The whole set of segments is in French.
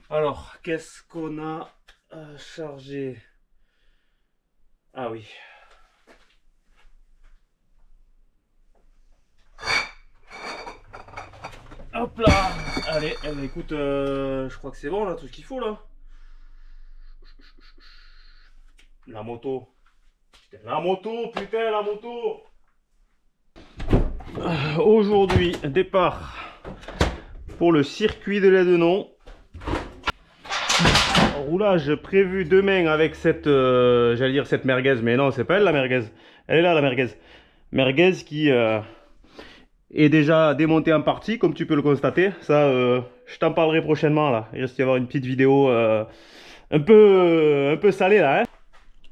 Alors, qu'est-ce qu'on a chargé? Ah oui. Hop là. Allez, écoute, je crois que c'est bon là, tout ce qu'il faut là. La moto. Putain, la moto, putain, la moto. Aujourd'hui, départ pour le circuit de l'Aidenon. Roulage prévu demain avec cette, j'allais dire cette merguez, mais non, c'est pas elle la merguez. Elle est là la merguez. Merguez qui est déjà démontée en partie, comme tu peux le constater. Ça, je t'en parlerai prochainement là. Il risque d'y avoir une petite vidéo un peu salée là. Hein.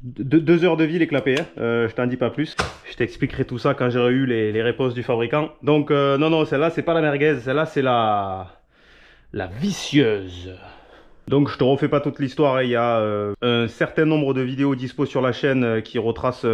2 heures de vie les clapets, hein. Je t'en dis pas plus. Je t'expliquerai tout ça quand j'aurai eu les réponses du fabricant. Donc non, celle-là c'est pas la merguez, celle-là c'est la vicieuse. Donc je te refais pas toute l'histoire, hein. Il y a un certain nombre de vidéos dispo sur la chaîne qui retracent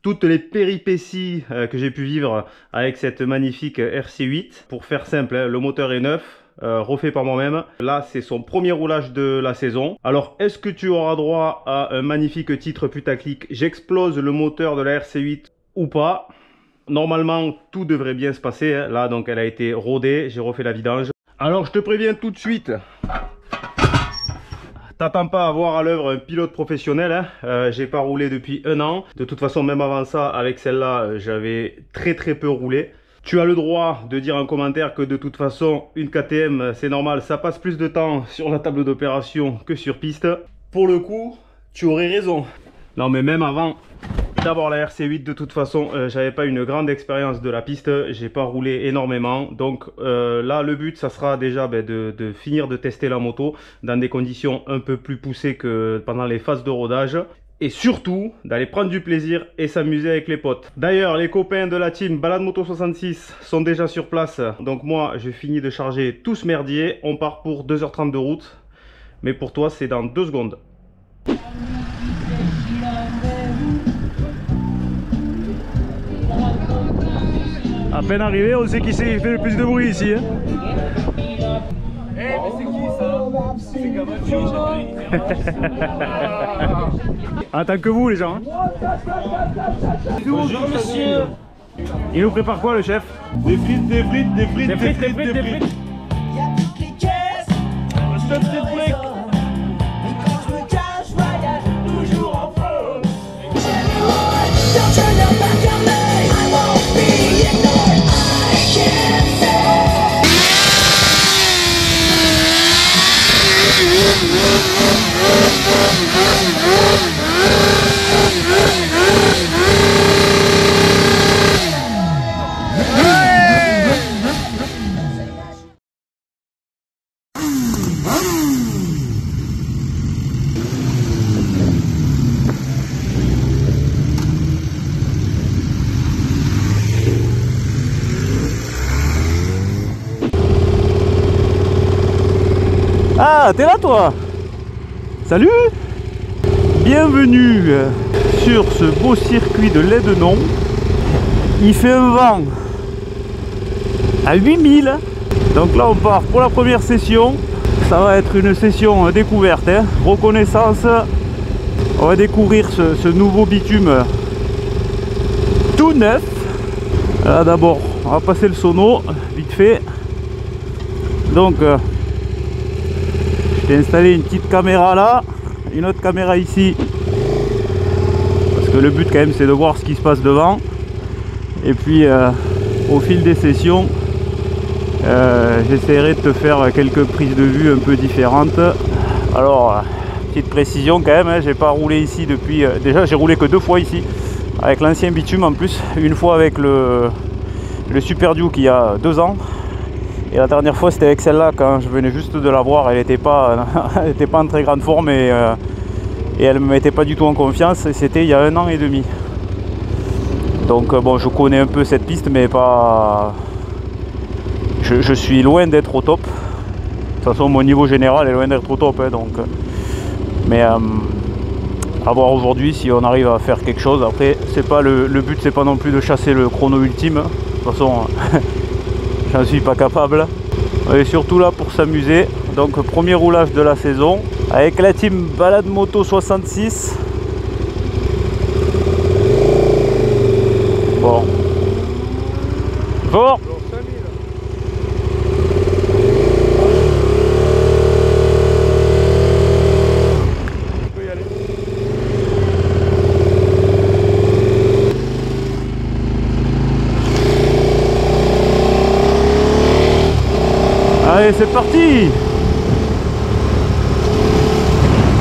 toutes les péripéties que j'ai pu vivre avec cette magnifique RC8. Pour faire simple, hein, le moteur est neuf. Refait par moi-même. Là, c'est son premier roulage de la saison. Alors, est-ce que tu auras droit à un magnifique titre putaclic? J'explose le moteur de la RC8 ou pas? Normalement, tout devrait bien se passer. Hein. Là, donc, elle a été rodée. J'ai refait la vidange. Alors, je te préviens tout de suite. T'attends pas à voir à l'œuvre un pilote professionnel. Hein. J'ai pas roulé depuis 1 an. De toute façon, même avant ça, avec celle-là, j'avais très peu roulé. Tu as le droit de dire en commentaire que de toute façon, une KTM, c'est normal, ça passe plus de temps sur la table d'opération que sur piste. Pour le coup, tu aurais raison. Non mais même avant d'avoir la RC8, de toute façon, j'avais pas une grande expérience de la piste. J'ai pas roulé énormément. Donc là, le but, ça sera déjà de finir de tester la moto dans des conditions un peu plus poussées que pendant les phases de rodage. Et surtout, d'aller prendre du plaisir et s'amuser avec les potes. D'ailleurs, les copains de la team Balade Moto 66 sont déjà sur place. Donc moi, j'ai fini de charger tout ce merdier. On part pour 2h30 de route. Mais pour toi, c'est dans 2 secondes. À peine arrivé, on sait qui fait le plus de bruit ici. Hein. Eh, mais c'est qui ça? C'est Cavaccio. En tant que vous les gens. Hein. Bonjour monsieur. Il nous prépare quoi le chef? Des frites, des frites, des frites, des frites, des frites, des frites. Stop cette brique. Ah, t'es là toi? Salut! Bienvenue sur ce beau circuit de l'Aidenon. Il fait un vent à 8000. Donc là on part pour la première session. Ça va être une session découverte, hein. Reconnaissance. On va découvrir ce nouveau bitume tout neuf. D'abord on va passer le sono vite fait. Donc j'ai installé une petite caméra là, une autre caméra ici, parce que le but quand même c'est de voir ce qui se passe devant. Et puis au fil des sessions, j'essaierai de te faire quelques prises de vue un peu différentes. Alors petite précision quand même, hein, j'ai pas roulé ici depuis, déjà j'ai roulé que 2 fois ici, avec l'ancien bitume en plus, une fois avec le Super Duke il y a 2 ans. Et la dernière fois c'était avec celle-là quand je venais juste de la voir. Elle n'était pas en très grande forme et elle ne me mettait pas du tout en confiance. C'était il y a 1 an et demi. Donc bon, je connais un peu cette piste mais pas... Je suis loin d'être au top. De toute façon mon niveau général est loin d'être au top. Hein, donc... Mais à voir aujourd'hui si on arrive à faire quelque chose. Après c'est pas le but, c'est pas non plus de chasser le chrono ultime. De toute façon... J'en suis pas capable. On est surtout là pour s'amuser. donc premier roulage de la saison avec la team Balade Moto 66. Bon. Bon. Allez, c'est parti.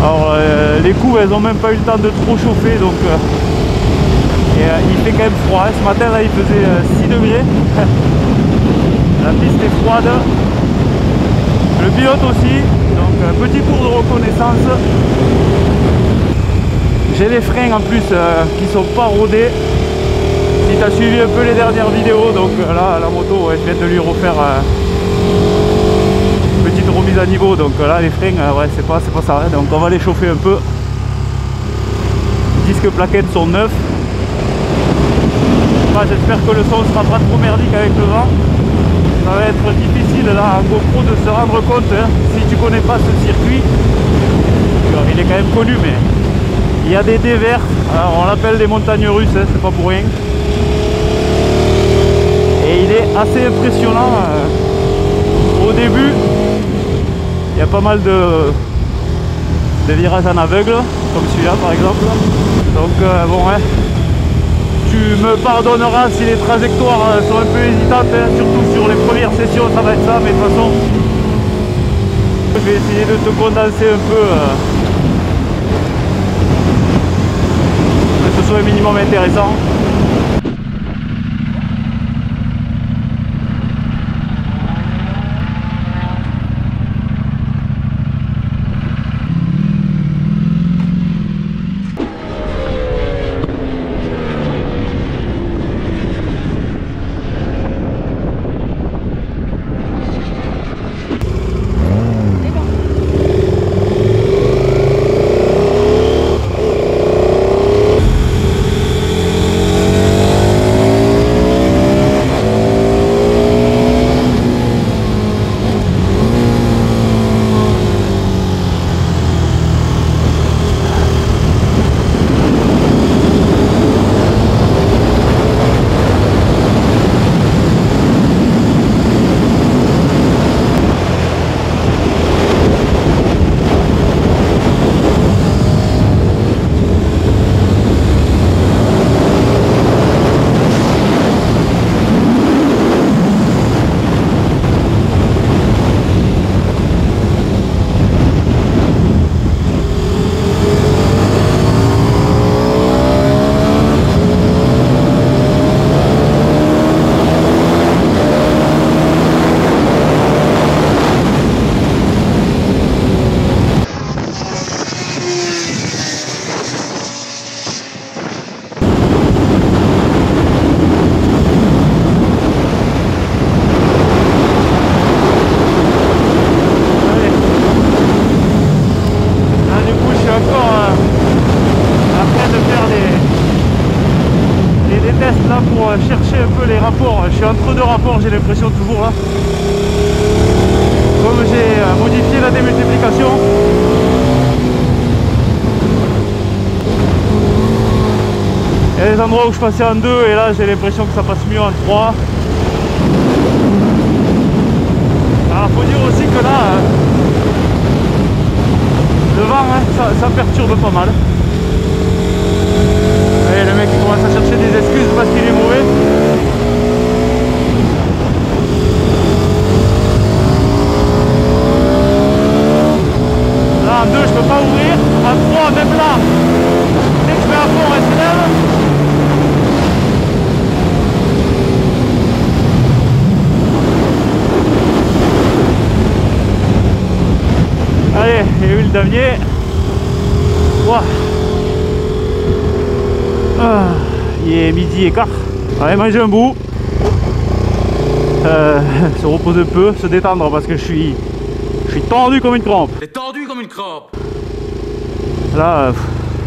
Alors les couves elles ont même pas eu le temps de trop chauffer, donc il fait quand même froid. Ce matin là il faisait 6 degrés. La piste est froide, le pilote aussi, donc petit cours de reconnaissance. J'ai les freins en plus qui sont pas rodés. Si tu as suivi un peu les dernières vidéos, donc là la moto ouais, je viens de lui refaire petite remise à niveau, donc là les freins ouais c'est pas ça, hein. Donc on va les chauffer un peu. Disques plaquettes sont neufs. J'espère que le son sera pas trop merdique avec le vent. Ça va être difficile là en GoPro de se rendre compte hein, si tu connais pas ce circuit. Alors, il est quand même connu, mais il y a des dévers. Alors on l'appelle des montagnes russes, hein, c'est pas pour rien. Et il est assez impressionnant au début. Il y a pas mal de virages en aveugle, comme celui-là par exemple. Donc bon ouais, tu me pardonneras si les trajectoires sont un peu hésitantes, hein, surtout sur les premières sessions ça va être ça, mais de toute façon je vais essayer de te condenser un peu que ce soit un minimum intéressant. Chercher un peu les rapports, je suis entre deux rapports, j'ai l'impression toujours là. Comme j'ai modifié la démultiplication, il y a des endroits où je passais en 2 et là j'ai l'impression que ça passe mieux en 3. Alors faut dire aussi que là le vent hein, ça perturbe pas mal. Et le mec il commence à chercher des excuses parce qu'il est mauvais. Là en 2 je peux pas ouvrir, en 3 même là, dès que je mets à fond elle s'élève. Allez, et huile d'avier. Wow. Ah, il est midi et quart. Allez manger un bout, se reposer un peu, se détendre parce que je suis tendu comme une crampe. T'es tendu comme une crampe. Là,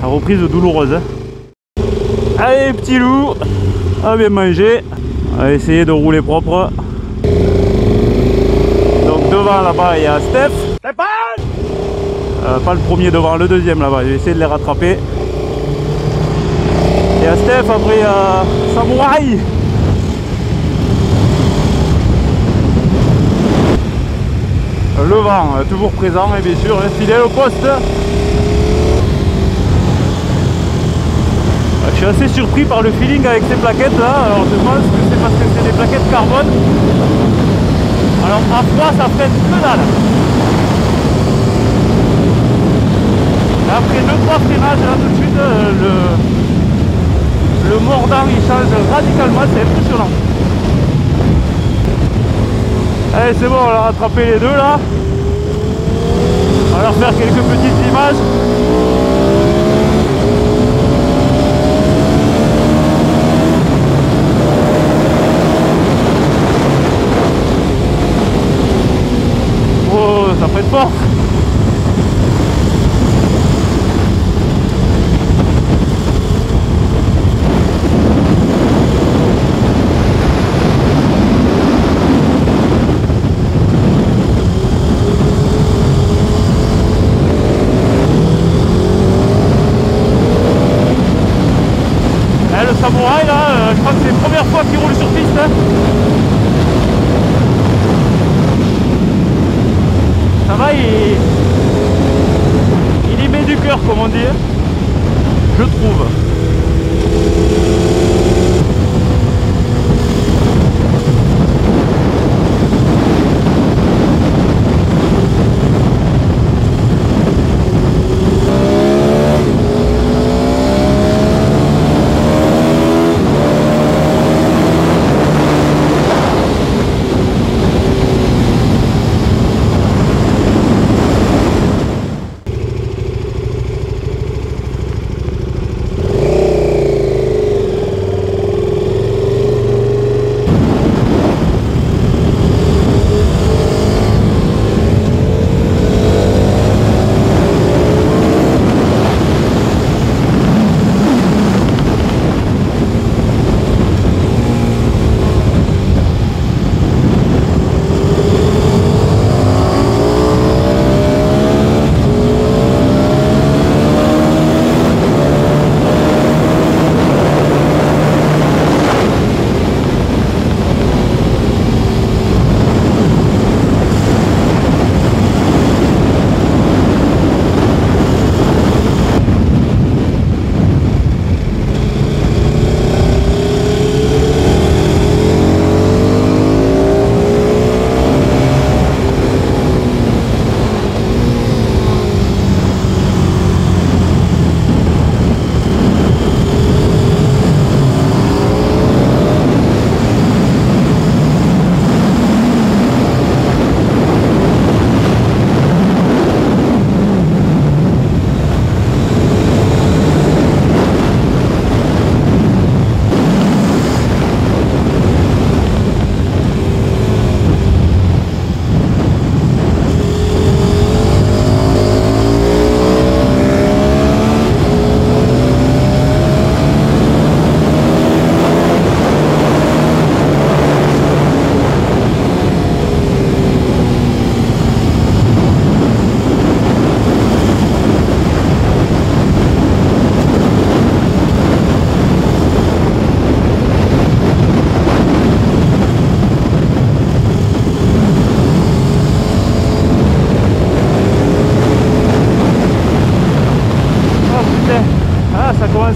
la reprise douloureuse. Hein. Allez petit loup, à bien manger. On va essayer de rouler propre. Donc devant là-bas il y a Steph. Pas le premier devant, le deuxième là-bas. Je vais essayer de les rattraper. Et à Steph, après Samouraï. Le vent, toujours présent, et bien sûr, fidèle au poste. Je suis assez surpris par le feeling avec ces plaquettes là. Alors je pense que c'est parce que c'est des plaquettes carbone. Alors à froid ça freine que dalle. Après 2-3 freinages là tout de suite le mordant il change radicalement, c'est impressionnant. Allez c'est bon, on a rattrapé les deux là. On va leur faire quelques petites images. Oh, ça prête fort. Le Samouraï là, je crois que c'est la première fois qu'il roule sur piste. Hein. Ça va, il y met du cœur comme on dit, je trouve.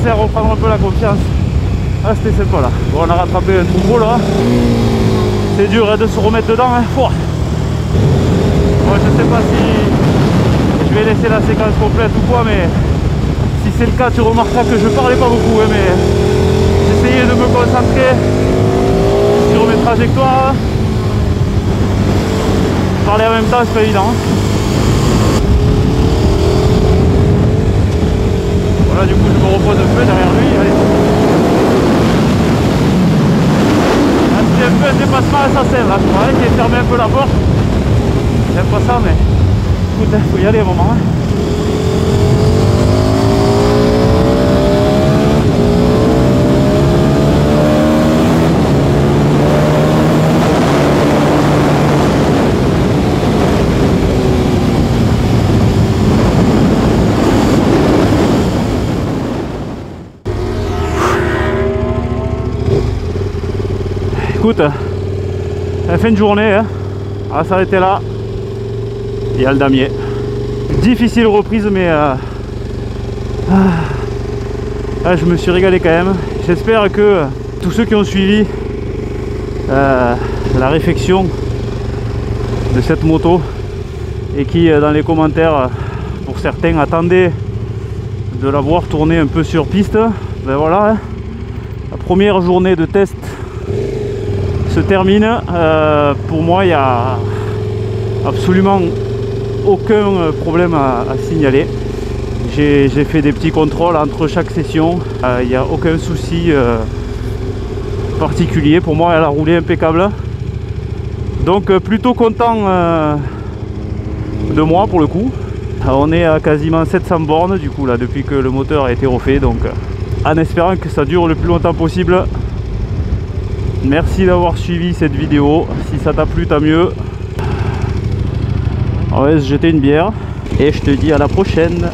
À reprendre un peu la confiance. Ah c'était sympa là. Bon, on a rattrapé un trou gros là. C'est dur hein, de se remettre dedans. Hein. Moi je sais pas si je vais laisser la séquence complète ou quoi, mais si c'est le cas tu remarqueras que je parlais pas beaucoup hein, mais j'essayais de me concentrer sur mes trajectoires. Parler en même temps c'est pas évident. Voilà, du coup je me repose un peu derrière lui. Allez. Là, c'est un peu un dépassement à sa scène là, je crois, qui est fermé un peu la porte. J'aime pas ça mais écoute, faut y aller à un moment. Hein. Écoute, la fin de journée, hein, on va s'arrêter là. Il y a le damier. Difficile reprise, mais je me suis régalé quand même. J'espère que tous ceux qui ont suivi la réflexion de cette moto et qui dans les commentaires pour certains attendaient de la voir tourner un peu sur piste, ben voilà, hein, la première journée de test se termine. Pour moi il n'y a absolument aucun problème à signaler. J'ai fait des petits contrôles entre chaque session, il n'y a aucun souci particulier. Pour moi elle a roulé impeccable, donc plutôt content de moi pour le coup. On est à quasiment 700 bornes du coup là depuis que le moteur a été refait, donc en espérant que ça dure le plus longtemps possible. Merci d'avoir suivi cette vidéo, si ça t'a plu tant mieux. On va se jeter une bière et je te dis à la prochaine.